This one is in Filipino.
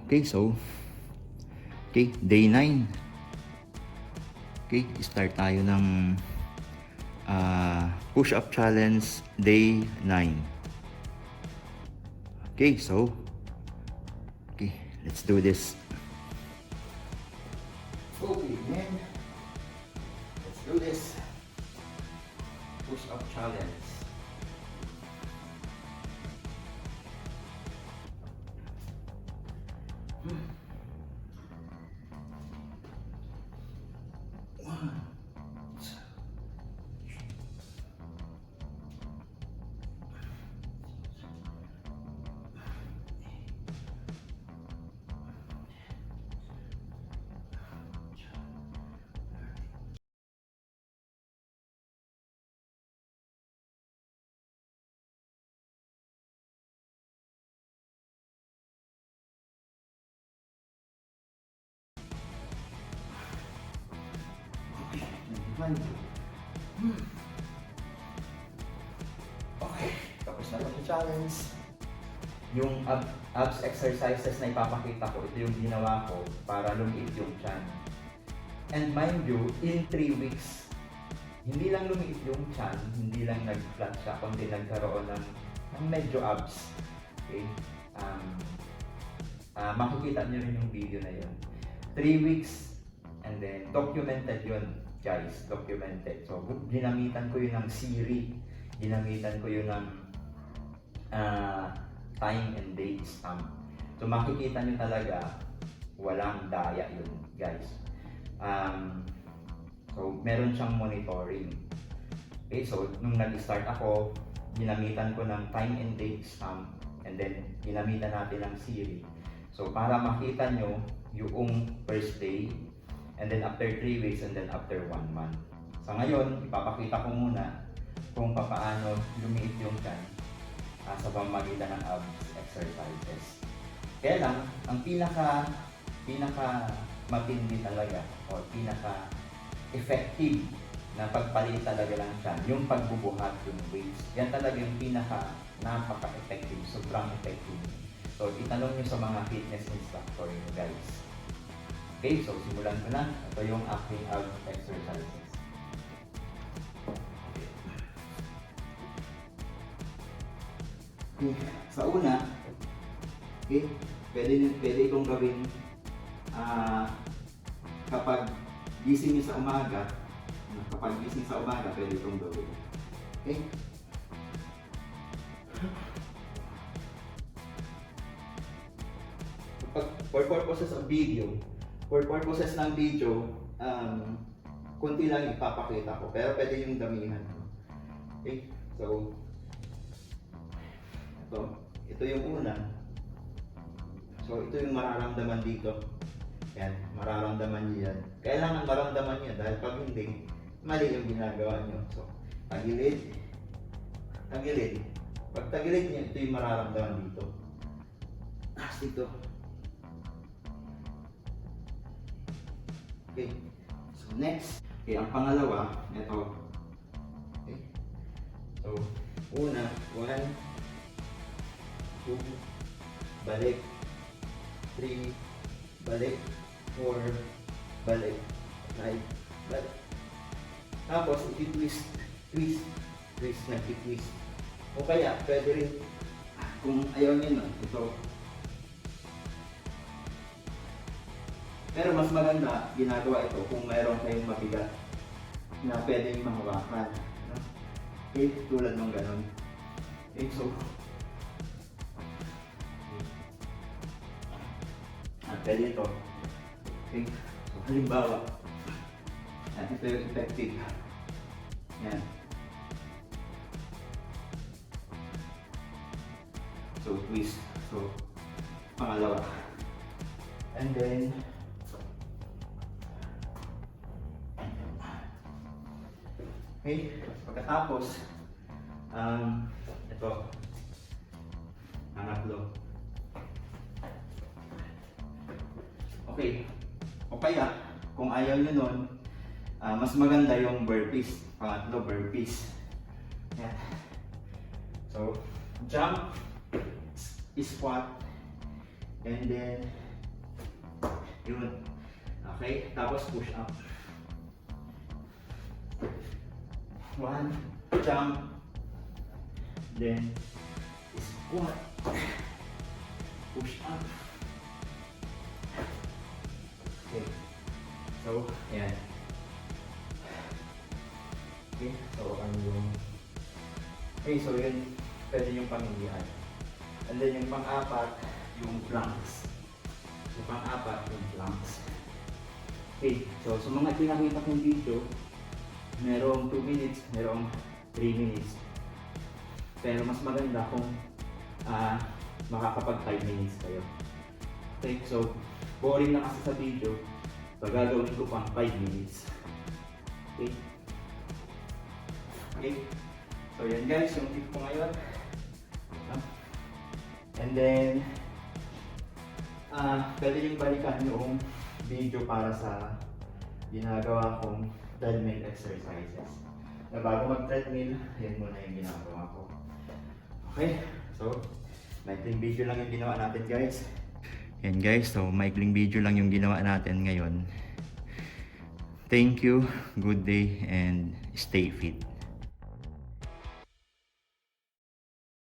Okay, so, okay, day 9. Okay, start tayo ng push-up challenge day 9. Okay, so, okay, let's do this. Okay, man. Let's do this. Push-up challenge. Okay, tapos na yung challenge. Yung abs exercises na ipapakita ko, ito yung ginawa ko para lumiit yung tiyan. And mind you, in 3 weeks, hindi lang lumiit yung tiyan, hindi lang nag-flat siya, kundi nagkaroon ng medyo abs. Okay? Makikita nyo rin yung video na yun. 3 weeks, and then documented yun, guys, documented. So, ginamitan ko yun ng Siri, ginamitan ko yun ng time and date stamp. So, makikita nyo talaga, walang daya yun, guys. So, meron siyang monitoring. Okay, so, nung nag-start ako, ginamitan ko ng time and date stamp, and then, ginamitan natin ng Siri. So, para makita nyo yung first day, and then after 3 weeks, and then after 1 month. So, ngayon, ipapakita ko muna kung paano lumiit yung tiyan sa pamamagitan ng abs exercises. Kaya lang, ang pinaka matindi talaga, o pinaka effective na pagpalit talaga lang tiyan, yung pagbubuhat, yung weights. Yan talaga yung pinaka napaka-effective, sobrang effective. So, itanong nyo sa mga fitness instructor nyo, guys. Okay, so simulan ko na. Ito yung aking abs exercises. Okay. Sa una, okay, pwede itong gawin kapag gising nyo sa umaga. Kapag gising sa umaga, pwede itong gawin. Okay? For purposes ng video, kunti lang ipapakita ko, pero pwede yung damihan. Okay? So, ito yung una. So, ito yung mararamdaman dito. Yan, mararamdaman niyo yan. Kailangan maramdaman niyo dahil pag hindi, mali yung ginagawa niyo. So, tagilid. Pag tagilid niyo, ito yung mararamdaman dito. Dito. Okay. So, next. Okay, ang pangalawa, ito. Okay. So, una, 1, 2, balik, 3, balik, 4, balik, 5, balik. Tapos, i-twist, nag-twist. O kaya, pwede rin, kung ayaw nyo nun, ito. Pero mas maganda, ginagawa ito kung mayroon kayong mabigat na pwedeng mahawakan. Okay, tulad ng ganon. Okay, so, pwede ito. Okay, so halimbawa, ito yung effective. Yan. So, twist. So, pangalawa. And then, okay, pagkatapos, ito, pangatlo. Okay, o kaya, kung ayaw nyo nun, mas maganda yung burpees. Pangatlo, burpees. Yan. So, jump, squat, and then Yun. Okay, tapos push up. 1, jump, then squat, push up. Okay, so ayan. Okay, so ano yung yun, pwede yung pamilihan. And then yung pang-apat, yung planks. So pang-apat, yung planks. Okay, so sa mga pinakita kong video, merong 2 minutes, merong 3 minutes. Pero mas maganda kung makakapag 5 minutes kayo. Okay, so boring na kasi sa video, so gagawin ko pang 5 minutes. Okay. Okay. So yan guys, yung tip ko ngayon. And then, pwede yung balikan yung video para sa ginagawa kong treadmill exercises. Na bago mag-treadmill, yan muna yung ginagawa ko. Okay, so maikling video lang yung ginawa natin guys. Yan guys, so maikling video lang yung ginawa natin ngayon. Thank you, good day, and stay fit.